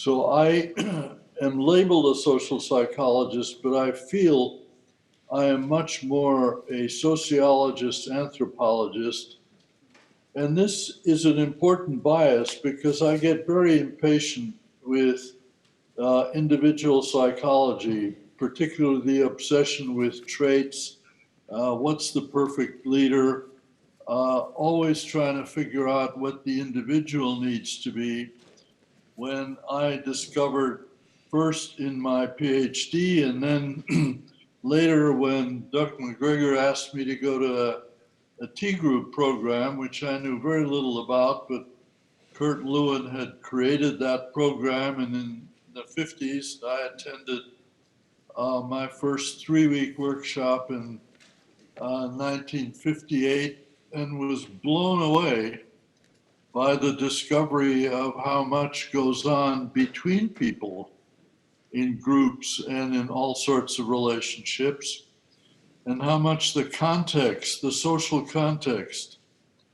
So I am labeled a social psychologist, but I feel I am much more a sociologist, anthropologist. And this is an important bias because I get very impatient with individual psychology, particularly the obsession with traits. What's the perfect leader? Always trying to figure out what the individual needs to be. When I discovered first in my PhD and then later when Dr. McGregor asked me to go to a T group program, which I knew very little about, but Kurt Lewin had created that program, and in the 50s, I attended my first 3-week workshop in 1958 and was blown away by the discovery of how much goes on between people in groups and in all sorts of relationships, and how much the context, the social context,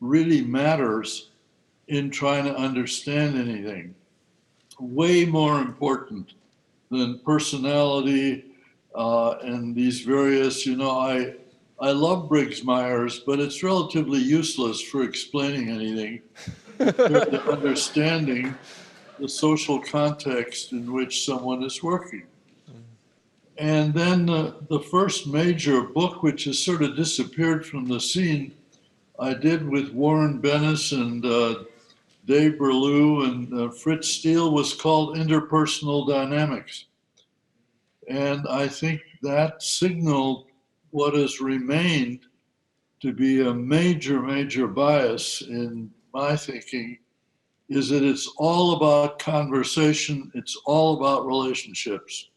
really matters in trying to understand anything. Way more important than personality and these various, I love Briggs Myers, but it's relatively useless for explaining anything compared to understanding the social context in which someone is working. And then the first major book, which has sort of disappeared from the scene, I did with Warren Bennis and Dave Berlew and Fritz Steele, was called Interpersonal Dynamics. And I think that signaled what has remained to be a major, major bias in my thinking, is that it's all about conversation, it's all about relationships.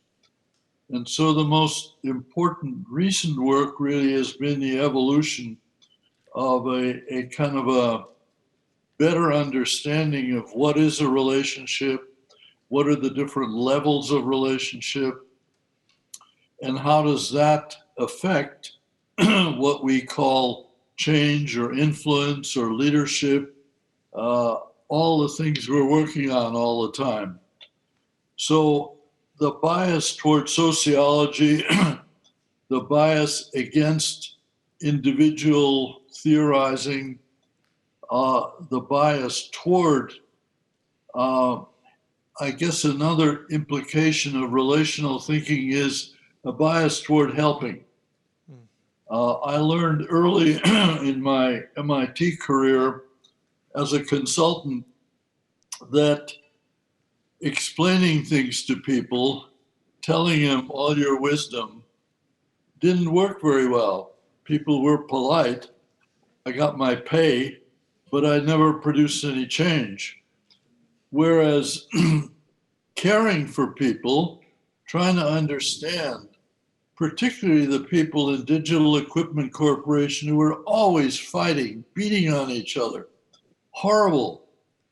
And so the most important recent work really has been the evolution of a kind of a better understanding of what is a relationship, what are the different levels of relationship, and how does that affect what we call change or influence or leadership, all the things we're working on all the time. So the bias towards sociology, the bias against individual theorizing, the bias toward, I guess another implication of relational thinking is a bias toward helping. I learned early in my MIT career as a consultant that explaining things to people, telling them all your wisdom, didn't work very well. People were polite. I got my pay, but I never produced any change. Whereas caring for people, trying to understand, particularly the people in Digital Equipment Corporation who were always fighting, beating on each other. Horrible.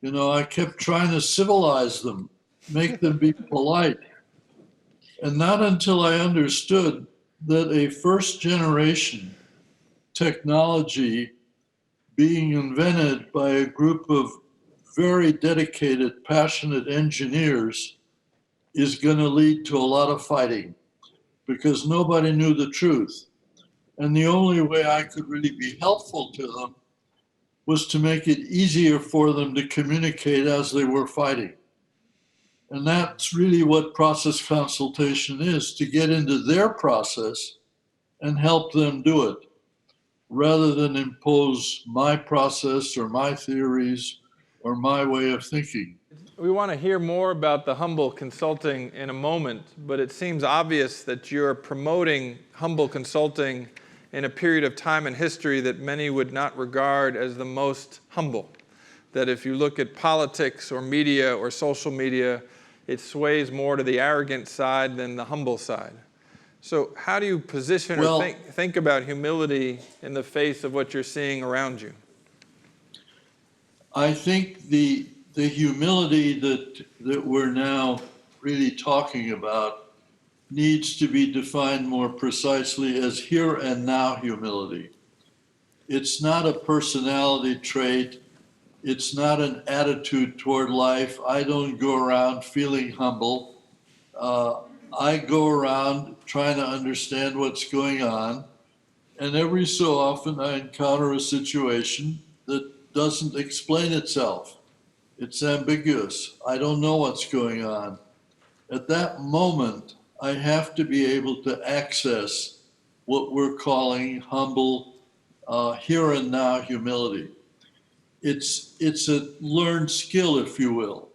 I kept trying to civilize them, make them be polite. And not until I understood that a first generation technology being invented by a group of very dedicated, passionate engineers is going to lead to a lot of fighting because nobody knew the truth. And the only way I could really be helpful to them was to make it easier for them to communicate as they were fighting. And that's really what process consultation is, to get into their process and help them do it, rather than impose my process or my theories or my way of thinking. We want to hear more about the humble consulting in a moment, but it seems obvious that you're promoting humble consulting in a period of time in history that many would not regard as the most humble. That if you look at politics or media or social media, it sways more to the arrogant side than the humble side. So how do you position or think about humility in the face of what you're seeing around you? I think the humility that we're now really talking about needs to be defined more precisely as here and now humility. It's not a personality trait It's not an attitude toward life. I don't go around feeling humble. I go around trying to understand what's going on. And every so often I encounter a situation that doesn't explain itself. It's ambiguous. I don't know what's going on. At that moment, I have to be able to access what we're calling humble, here and now humility. It's a learned skill, if you will.